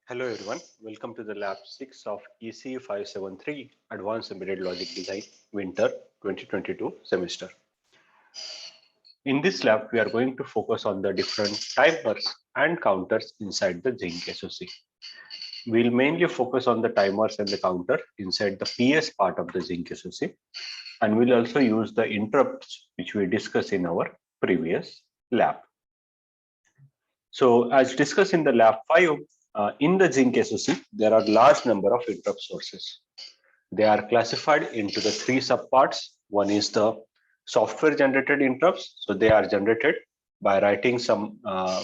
Hello everyone, welcome to the lab 6 of ECU 573 Advanced Embedded Logic Design Winter 2022 semester. In this lab, we are going to focus on the different timers and counters inside the Zinc SoC. We'll mainly focus on the timers and the counter inside the PS part of the Zinc SoC, and we'll also use the interrupts which we discussed in our previous lab. So as discussed in the lab 5, in the Zinc SoC, there are large number of interrupt sources. They are classified into the three subparts. One is the software generated interrupts. So they are generated by writing some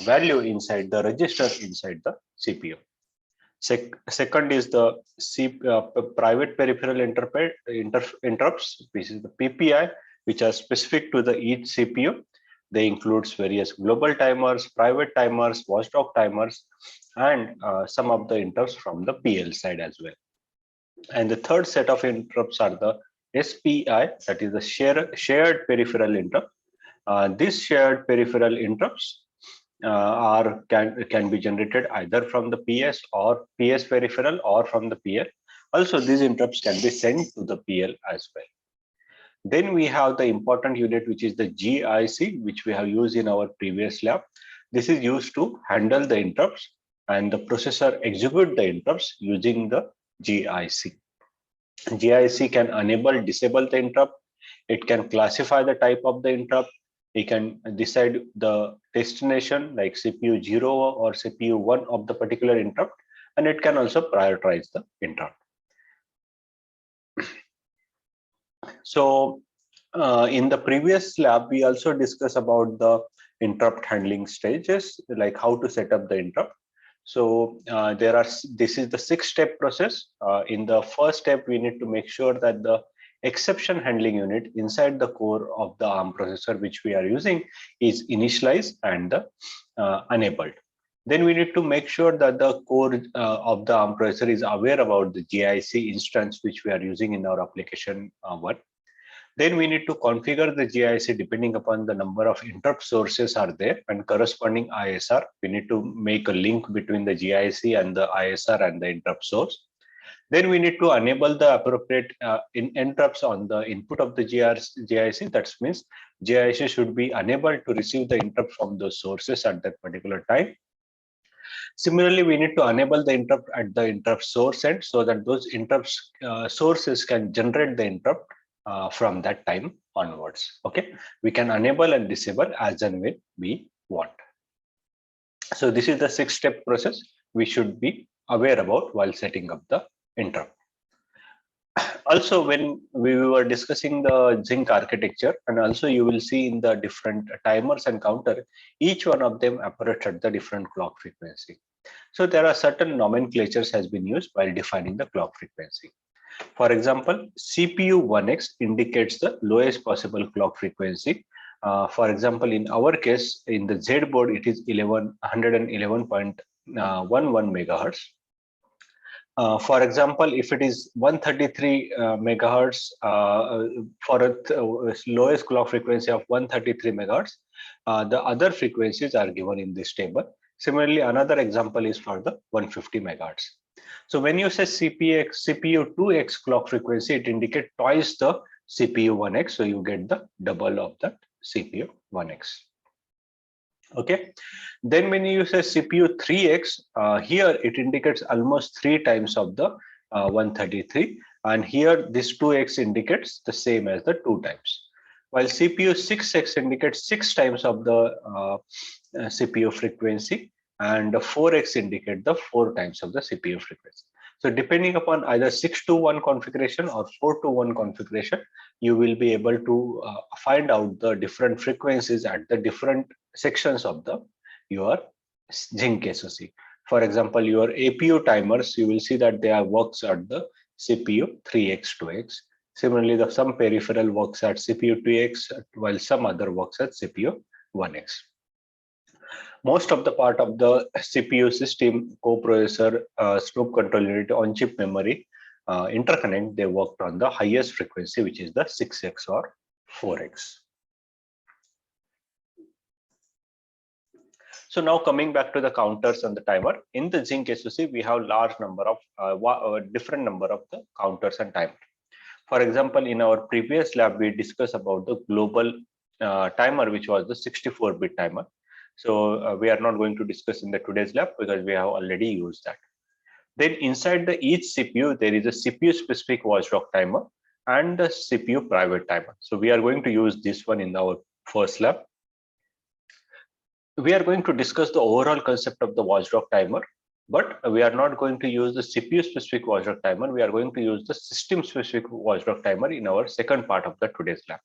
value inside the register inside the CPU. Second is the private peripheral interrupts, which is the PPI, which are specific to the each CPU. They includes various global timers, private timers, watchdog timers, and some of the interrupts from the PL side as well. And the third set of interrupts are the SPI, that is the shared peripheral interrupt. These shared peripheral interrupts can be generated either from the PS or PS peripheral or from the PL. Also, these interrupts can be sent to the PL as well. Then we have the important unit, which is the GIC, which we have used in our previous lab. This is used to handle the interrupts, and the processor execute the interrupts using the GIC. GIC can enable, disable the interrupt. It can classify the type of the interrupt. It can decide the destination like CPU 0 or CPU 1 of the particular interrupt, and it can also prioritize the interrupt. So in the previous lab, we also discussed about the interrupt handling stages, like how to set up the interrupt. So this is the 6-step process. In the first step, we need to make sure that the exception handling unit inside the core of the ARM processor, which we are using, is initialized and enabled. Then we need to make sure that the core of the ARM processor is aware about the GIC instance, which we are using in our application 1. Then we need to configure the GIC depending upon the number of interrupt sources are there and corresponding ISR. We need to make a link between the GIC and the ISR and the interrupt source. Then we need to enable the appropriate interrupts on the input of the GIC. That means GIC should be unable to receive the interrupt from those sources at that particular time. Similarly, we need to enable the interrupt at the interrupt source end so that those interrupts sources can generate the interrupt from that time onwards. Okay, we can enable and disable as and when we want. So this is the 6-step process we should be aware about while setting up the interrupt. Also, when we were discussing the Zinc architecture, and also you will see in the different timers and counter, each one of them operates at the different clock frequency. So there are certain nomenclatures has been used while defining the clock frequency. For example, CPU 1x indicates the lowest possible clock frequency. For example, in our case, in the Z board, it is 111.11 megahertz. For example, if it is 133 megahertz for a lowest clock frequency of 133 megahertz, the other frequencies are given in this table. Similarly, another example is for the 150 megahertz. So when you say CPU 2x clock frequency, it indicates twice the CPU 1x. So you get the double of that CPU 1x. Okay. Then when you say CPU 3x, here it indicates almost 3 times of the 133. And here this 2x indicates the same as the 2 times. While CPU 6x indicates 6 times of the CPU frequency, and 4x indicate the 4 times of the CPU frequency. So depending upon either 6-to-1 configuration or 4-to-1 configuration, you will be able to find out the different frequencies at the different sections of your Zinc SoC. For example, your APU timers, you will see that they are works at the CPU 3x, 2x. Similarly, some peripheral works at CPU 2x, while some other works at CPU 1x. Most of the part of the CPU system, coprocessor, Snoop control unit, on-chip memory, interconnect, they worked on the highest frequency, which is the 6x or 4x. So now coming back to the counters and the timer, in the Zinc SoC, we have large number of different number of the counters and timer. For example, in our previous lab, we discussed about the global timer, which was the 64-bit timer. So we are not going to discuss in the today's lab because we have already used that. Then inside each CPU, there is a CPU specific watchdog timer and the CPU private timer. So we are going to use this one in our first lab. We are going to discuss the overall concept of the watchdog timer, but we are not going to use the CPU specific watchdog timer. We are going to use the system specific watchdog timer in our second part of the today's lab.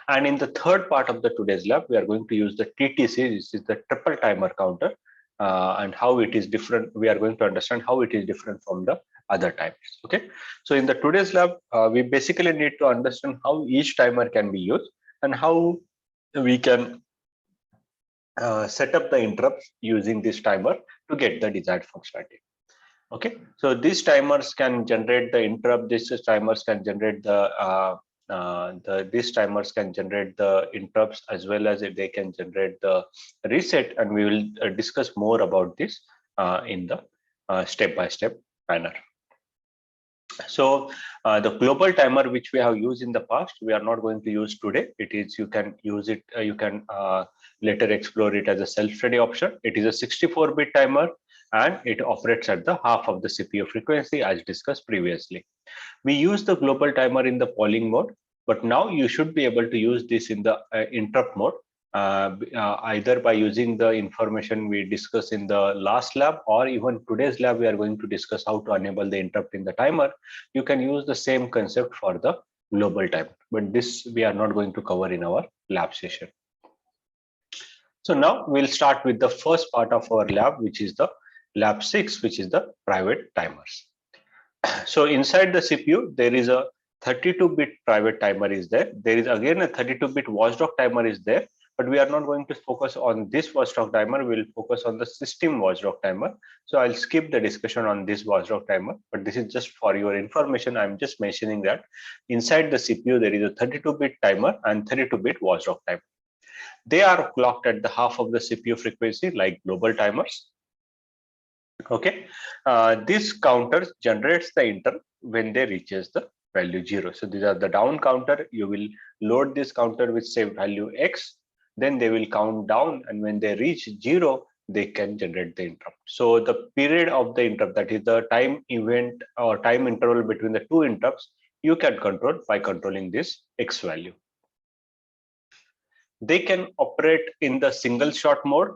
And in the third part of the today's lab, we are going to use the TTC. This is the triple timer counter, and how it is different. We are going to understand how it is different from the other timers. Okay, so in the today's lab, we basically need to understand how each timer can be used and how we can set up the interrupts using this timer to get the desired functionality. Okay, so these timers can generate the interrupt. These timers can generate these timers can generate the interrupts as well as they can generate the reset, and we will discuss more about this in the step-by-step manner. So the global timer which we have used in the past, we are not going to use today. It is, you can use it, you can later explore it as a self-study option. It is a 64-bit timer and it operates at the half of the CPU frequency as discussed previously. We use the global timer in the polling mode, but now you should be able to use this in the interrupt mode, either by using the information we discussed in the last lab, or even today's lab, we are going to discuss how to enable the interrupt in the timer. You can use the same concept for the global timer, but this we are not going to cover in our lab session. So now we'll start with the first part of our lab, which is the lab 6, which is the private timers. So inside the CPU, there is a 32-bit private timer is there. There is again a 32-bit watchdog timer is there, but we are not going to focus on this watchdog timer. We'll focus on the system watchdog timer. So I'll skip the discussion on this watchdog timer, but this is just for your information. I'm just mentioning that inside the CPU, there is a 32-bit timer and 32-bit watchdog timer. They are clocked at the half of the CPU frequency like global timers. Okay, this counter generates the interrupt when they reaches the value 0. So these are the down counter. You will load this counter with say value X, then they will count down, and when they reach 0, they can generate the interrupt. So the period of the interrupt, that is the time event or time interval between the two interrupts, you can control by controlling this X value. They can operate in the single shot mode,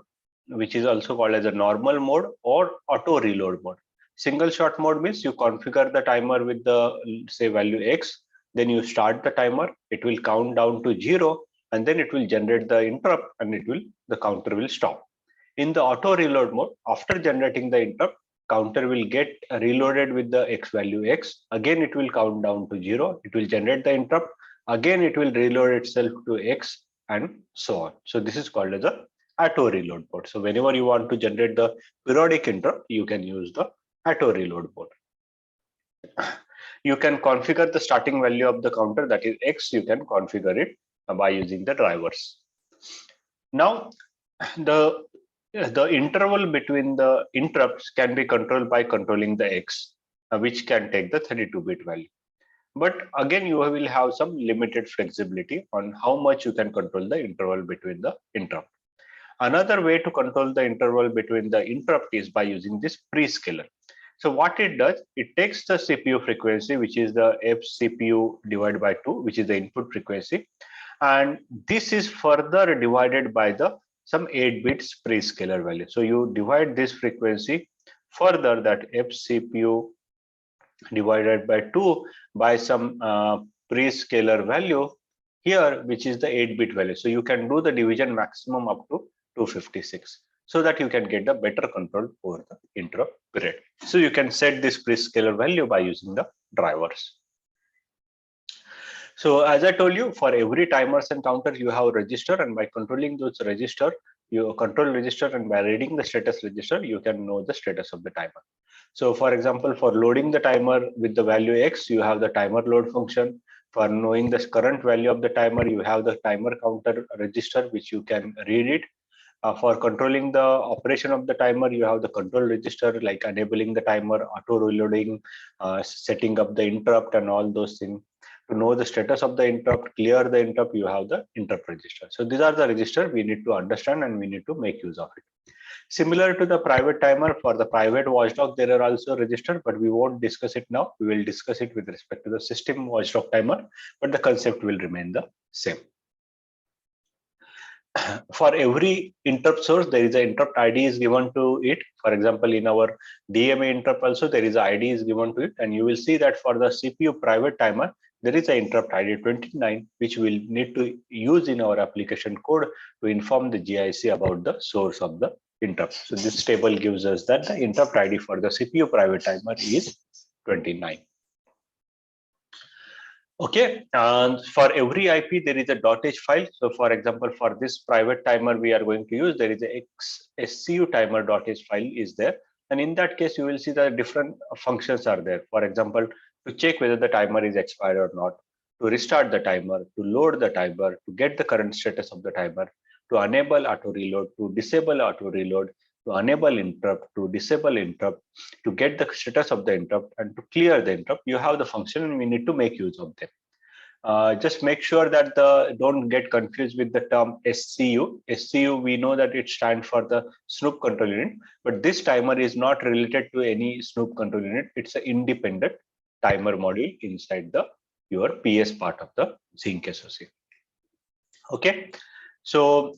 which is also called as a normal mode, or auto reload mode. Single shot mode means you configure the timer with the say value X, then you start the timer, it will count down to 0, and then it will generate the interrupt, and the counter will stop. In the auto reload mode, after generating the interrupt, counter will get reloaded with the X value X. Again, it will count down to 0. It will generate the interrupt. Again, it will reload itself to X, and so on. So this is called as a auto reload mode. So whenever you want to generate the periodic interrupt, you can use the auto reload mode. You can configure the starting value of the counter, that is X. You can configure it by using the drivers. Now, the interval between the interrupts can be controlled by controlling the X, which can take the 32-bit value. But again, you will have some limited flexibility on how much you can control the interval between the interrupt. Another way to control the interval between the interrupt is by using this prescaler. So what it does, it takes the CPU frequency, which is the fCPU divided by 2, which is the input frequency, and this is further divided by the some 8-bit prescaler value. So you divide this frequency further, that fCPU divided by 2 by some prescaler value here, which is the 8-bit value. So you can do the division maximum up to 256, so that you can get a better control over the interrupt period. So you can set this prescaler value by using the drivers. So as I told you, for every timers and counters, you have a register, and by controlling those register, you control register, and by reading the status register, you can know the status of the timer. So for example, for loading the timer with the value X, you have the timer load function. For knowing the current value of the timer, you have the timer counter register, which you can read it. For controlling the operation of the timer, you have the control register, like enabling the timer, auto reloading, setting up the interrupt and all those things. To know the status of the interrupt, clear the interrupt, you have the interrupt register. So these are the register we need to understand and we need to make use of it. Similar to the private timer, for the private watchdog, there are also register, but we won't discuss it now. We will discuss it with respect to the system watchdog timer, but the concept will remain the same. For every interrupt source, there is an interrupt ID is given to it. For example, in our DMA interrupt also, there is an ID is given to it. And you will see that for the CPU private timer, there is an interrupt ID 29, which we'll need to use in our application code to inform the GIC about the source of the interrupt. So this table gives us that the interrupt ID for the CPU private timer is 29. Okay, and for every IP, there is a .h file. So for example, for this private timer we are going to use, there is a SCU timer.h file is there. And in that case, you will see that different functions are there. For example, to check whether the timer is expired or not, to restart the timer, to load the timer, to get the current status of the timer, to enable auto reload, to disable auto reload, to enable interrupt, to disable interrupt, to get the status of the interrupt, and to clear the interrupt. You have the function and we need to make use of them. Just make sure that don't get confused with the term SCU. SCU, we know that it stands for the Snoop control unit, but this timer is not related to any Snoop control unit. It's an independent timer module inside your PS part of the Zinc SoC. Okay. So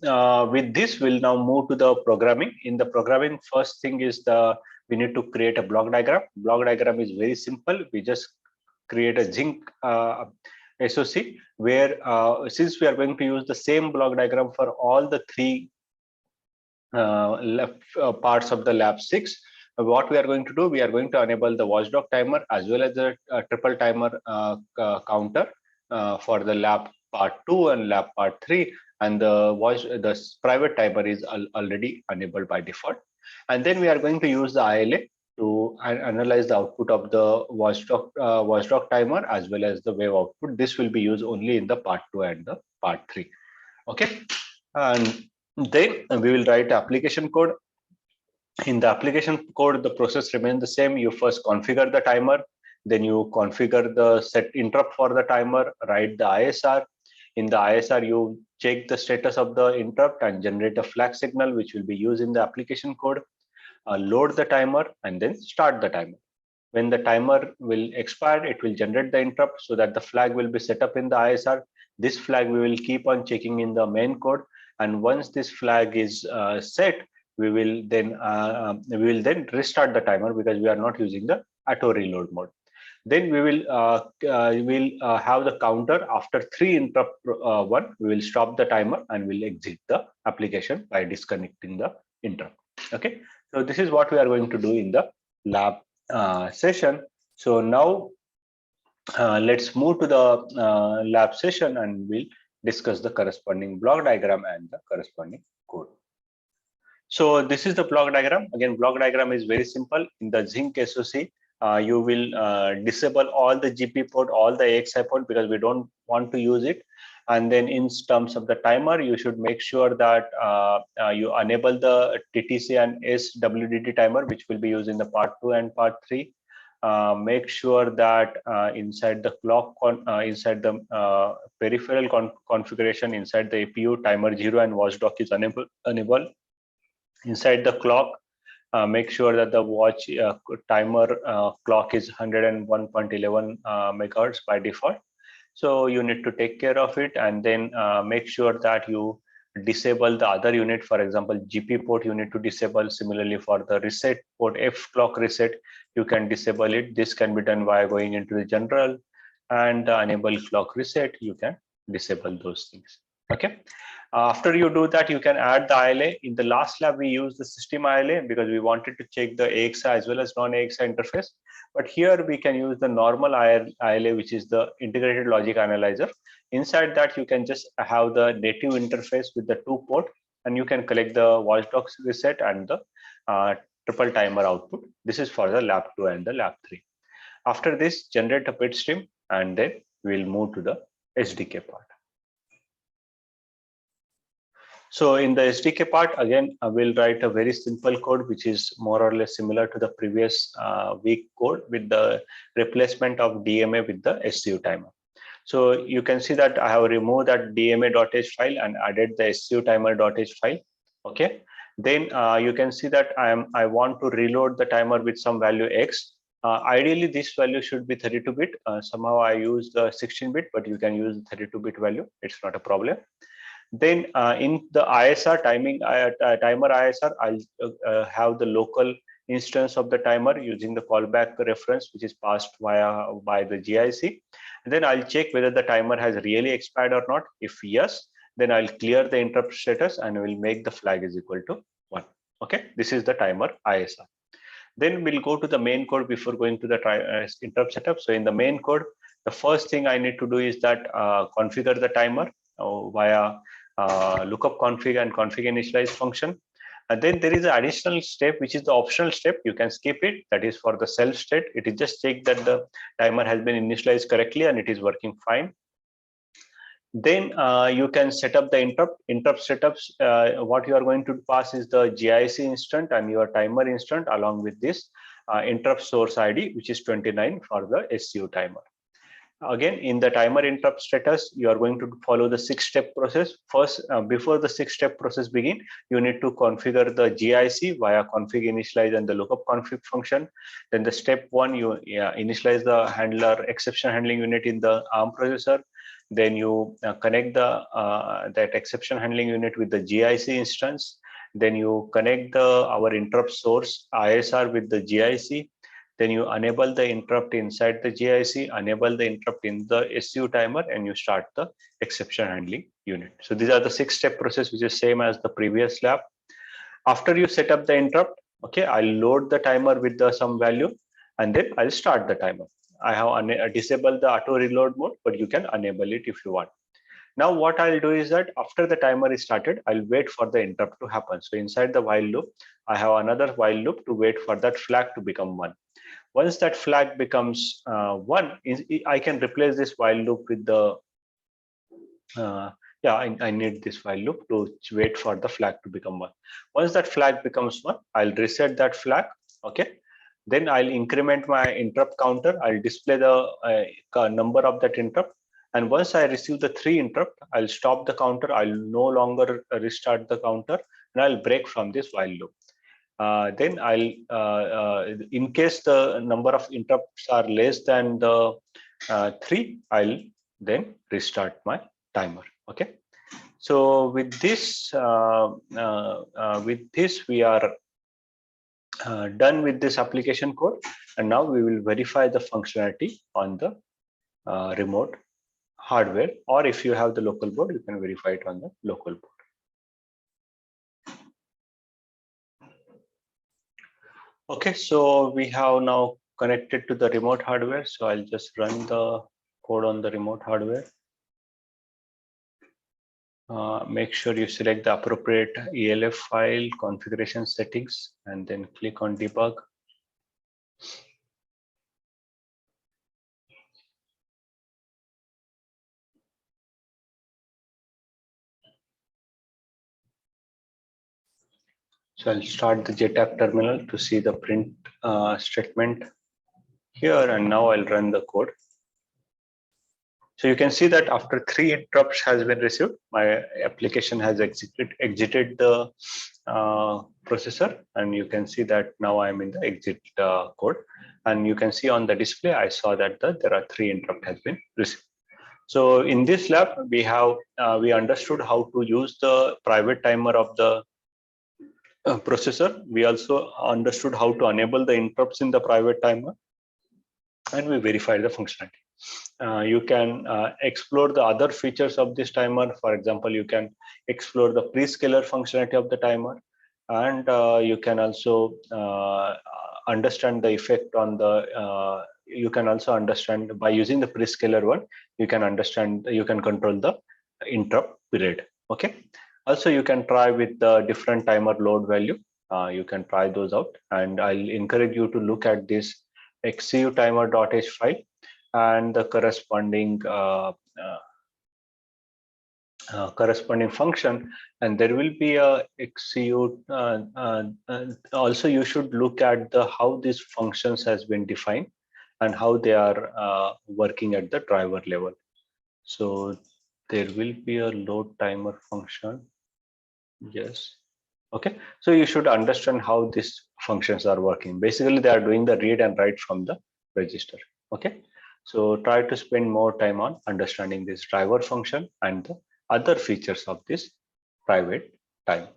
with this, we'll now move to the programming. In the programming, first thing is we need to create a block diagram. Block diagram is very simple. We just create a Zinc SoC where since we are going to use the same block diagram for all the three parts of the lab 6, what we are going to do, we are going to enable the watchdog timer as well as the triple timer counter for the lab part 2 and lab part 3, and the private timer is already enabled by default. And then we are going to use the ILA to analyze the output of the watchdog timer as well as the wave output. This will be used only in the part 2 and the part 3. Okay, and then we will write application code. In the application code, the process remains the same. You first configure the timer, then you configure the set interrupt for the timer, write the ISR. In the ISR, you check the status of the interrupt and generate a flag signal, which will be used in the application code. Load the timer and then start the timer. When the timer will expire, it will generate the interrupt so that the flag will be set up in the ISR. This flag we will keep on checking in the main code, and once this flag is set, we will then restart the timer because we are not using the auto reload mode. Then we will have the counter after 3 interrupt 1. We will stop the timer and we'll exit the application by disconnecting the interrupt. Okay, so this is what we are going to do in the lab session. So now let's move to the lab session and we'll discuss the corresponding block diagram and the corresponding code. So this is the block diagram. Again, block diagram is very simple. In the Zinc SoC, you will disable all the GP port, all the AXI port, because we don't want to use it. And then in terms of the timer, you should make sure that you enable the TTC and SWDT timer, which will be used in the part 2 and part 3. Make sure that inside the clock, inside the peripheral configuration, inside the APU, timer 0 and watchdog is enabled. Inside the clock, make sure that the watch timer clock is 101.11 megahertz by default. So you need to take care of it, and then make sure that you disable the other unit. For example, GP port you need to disable. Similarly, for the reset port, F clock reset, you can disable it. This can be done by going into the general and enable clock reset. You can disable those things. Okay. After you do that, you can add the ILA. In the last lab, we used the system ILA because we wanted to check the AXI as well as non-AXI interface. But here we can use the normal ILA, which is the integrated logic analyzer. Inside that, you can just have the native interface with the 2 port, and you can collect the watchdog reset and the triple timer output. This is for the lab 2 and the lab 3. After this, generate a bit stream, and then we'll move to the SDK part. So in the SDK part, again, I will write a very simple code, which is more or less similar to the previous week code with the replacement of DMA with the SCU timer. So you can see that I have removed that dma.h file and added the SCU timer.h file. Okay. Then you can see that I want to reload the timer with some value X. Ideally, this value should be 32-bit. Somehow I use the 16-bit, but you can use the 32-bit value. It's not a problem. Then in the ISR timer ISR, I'll have the local instance of the timer using the callback reference, which is passed by the GIC. And then I'll check whether the timer has really expired or not. If yes, then I'll clear the interrupt status and will make the flag is equal to 1. Okay, this is the timer ISR. Then we'll go to the main code before going to the interrupt setup. So in the main code, the first thing I need to do is that configure the timer via lookup config and config initialize function. And then there is an additional step, which is the optional step. You can skip it. That is for the self state. It is just check that the timer has been initialized correctly and it is working fine. Then you can set up the interrupt setups. What you are going to pass is the GIC instant and your timer instant along with this interrupt source ID, which is 29 for the SCU timer. Again, in the timer interrupt status, you are going to follow the 6-step process. First, before the 6-step process begin, you need to configure the GIC via config initialize and the lookup config function. Then the step 1, you initialize the handler exception handling unit in the ARM processor. Then you connect that exception handling unit with the GIC instance. Then you connect our interrupt source ISR with the GIC. Then you enable the interrupt inside the GIC, enable the interrupt in the SCU timer, and you start the exception handling unit. So these are the 6-step process, which is same as the previous lab. After you set up the interrupt, okay, I'll load the timer with some value, and then I'll start the timer. I have disabled the auto reload mode, but you can enable it if you want. Now what I'll do is that after the timer is started, I'll wait for the interrupt to happen. So inside the while loop, I have another while loop to wait for that flag to become 1. Once that flag becomes 1, I can replace this while loop with the I need this while loop to wait for the flag to become 1. Once that flag becomes 1, I'll reset that flag. Okay. Then I'll increment my interrupt counter. I'll display the number of that interrupt. And once I receive the 3 interrupt, I'll stop the counter. I'll no longer restart the counter, and I'll break from this while loop. Then I'll, in case the number of interrupts are less than the 3, I'll then restart my timer. Okay. So with this, we are done with this application code, and now we will verify the functionality on the remote hardware, or if you have the local board, you can verify it on the local board. Okay, so we have now connected to the remote hardware. So I'll just run the code on the remote hardware. Make sure you select the appropriate ELF file, configuration settings, and then click on debug. So I'll start the JTAG terminal to see the print statement here, and now I'll run the code. So you can see that after 3 interrupts has been received, my application has exited the processor, and you can see that now I'm in the exit code. And you can see on the display, I saw that there are 3 interrupts has been received. So in this lab, we understood how to use the private timer of the processor. We also understood how to enable the interrupts in the private timer, and we verified the functionality. You can explore the other features of this timer. For example, you can explore the prescaler functionality of the timer, and you can also understand the effect on the you can also understand by using the prescaler one, you can control the interrupt period. Okay. Also, you can try with the different timer load value. You can try those out, and I'll encourage you to look at this XCU timer.h file and the corresponding corresponding function, and there will be a execute. Also, you should look at the how these functions has been defined and how they are working at the driver level. So there will be a load timer function. Yes. Okay. So you should understand how these functions are working. Basically, they are doing the read and write from the register. Okay. So try to spend more time on understanding this driver function and the other features of this private timer.